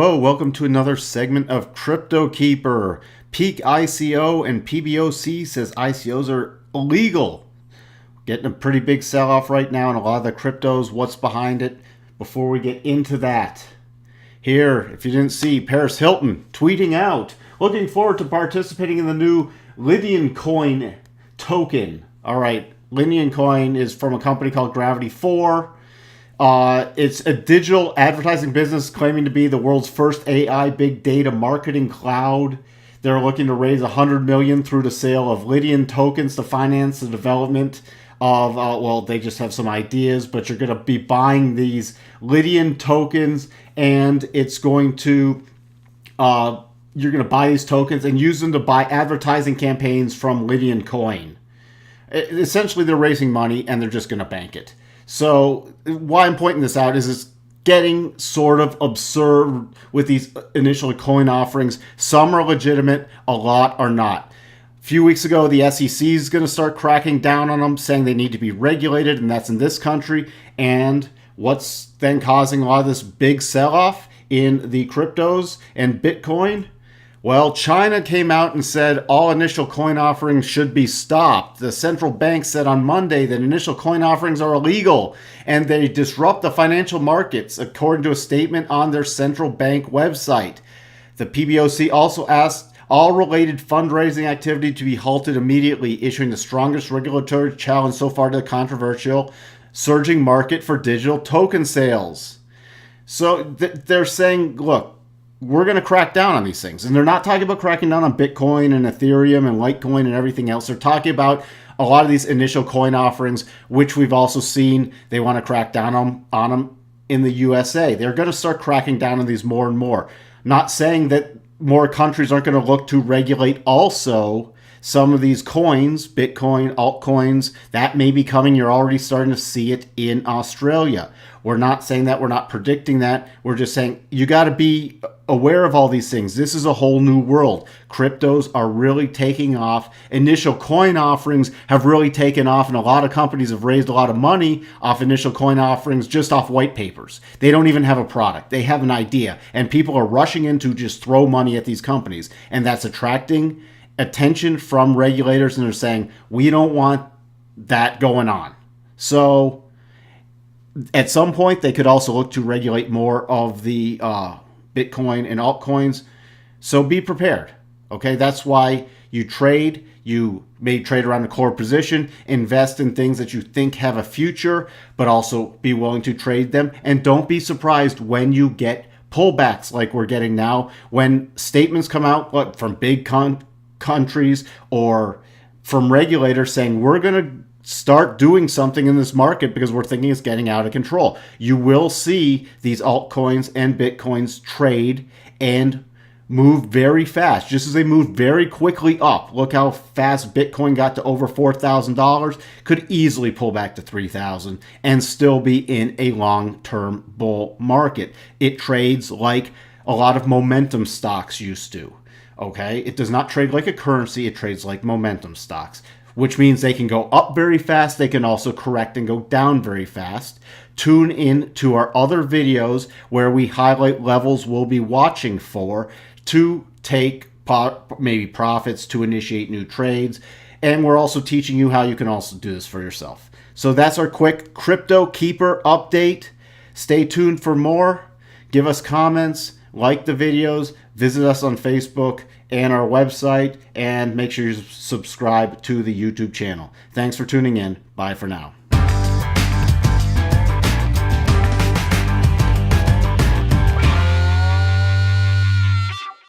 Hello, welcome to another segment of Crypto Keeper. Peak ICO and PBOC says ICOs are illegal. Getting a pretty big sell-off right now in a lot of the cryptos. What's behind it? Before we get into that, here, if you didn't see, Paris Hilton tweeting out, looking forward to participating in the new Lydian coin token. All right, Lydian coin is from a company called Gravity 4. It's a digital advertising business claiming to be the world's first AI big data marketing cloud. They're looking to raise $100 million through the sale of Lydian tokens to finance the development of, well, they just have some ideas, but you're going to be buying these Lydian tokens, and it's going to, you're going to buy these tokens and use them to buy advertising campaigns from Lydian coin. Essentially, they're raising money and they're just going to bank it. So why I'm pointing this out is it's getting sort of absurd with these initial coin offerings. Some are legitimate, a lot are not. A few weeks ago, the SEC is going to start cracking down on them, saying they need to be regulated, and that's in this country. And what's then causing a lot of this big sell-off in the cryptos and Bitcoin? Well, China came out and said all initial coin offerings should be stopped. The central bank said on Monday that initial coin offerings are illegal and they disrupt the financial markets, according to a statement on their central bank website. The PBOC also asked all related fundraising activity to be halted immediately, issuing the strongest regulatory challenge so far to the controversial surging market for digital token sales. So they're saying, look, we're going to crack down on these things. And they're not talking about cracking down on Bitcoin and Ethereum and Litecoin and everything else. They're talking about a lot of these initial coin offerings, which we've also seen they want to crack down on them in the USA. They're going to start cracking down on these more and more. Not saying that more countries aren't going to look to regulate also some of these coins, Bitcoin, altcoins, that may be coming. You're already starting to see it in Australia. We're not saying that. We're not predicting that. We're just saying you got to be aware of all these things. This is a whole new world. Cryptos are really taking off. Initial coin offerings have really taken off, and a lot of companies have raised a lot of money off initial coin offerings, just off white papers. They don't even have a product. They have an idea, and people are rushing in to just throw money at these companies, and that's attracting attention from regulators, and they're saying, we don't want that going on. So at some point, they could also look to regulate more of the Bitcoin and altcoins. So be prepared. Okay, that's why you trade. You may trade around a core position, invest in things that you think have a future, but also be willing to trade them. And don't be surprised when you get pullbacks like we're getting now, when statements come out from big countries or from regulators saying we're going to start doing something in this market because we're thinking it's getting out of control. You will see these altcoins and Bitcoins trade and move very fast, just as they moved very quickly up. Look how fast Bitcoin got to over $4,000, could easily pull back to $3,000 and still be in a long-term bull market. It trades like a lot of momentum stocks used to. Okay, it does not trade like a currency, it trades like momentum stocks, which means they can go up very fast. They can also correct and go down very fast. Tune in to our other videos where we highlight levels we'll be watching for to take maybe profits, to initiate new trades. And we're also teaching you how you can also do this for yourself. So that's our quick Crypto Keeper update. Stay tuned for more. Give us comments, like the videos, visit us on Facebook and our website, and make sure you subscribe to the YouTube channel. Thanks for tuning in. Bye for now.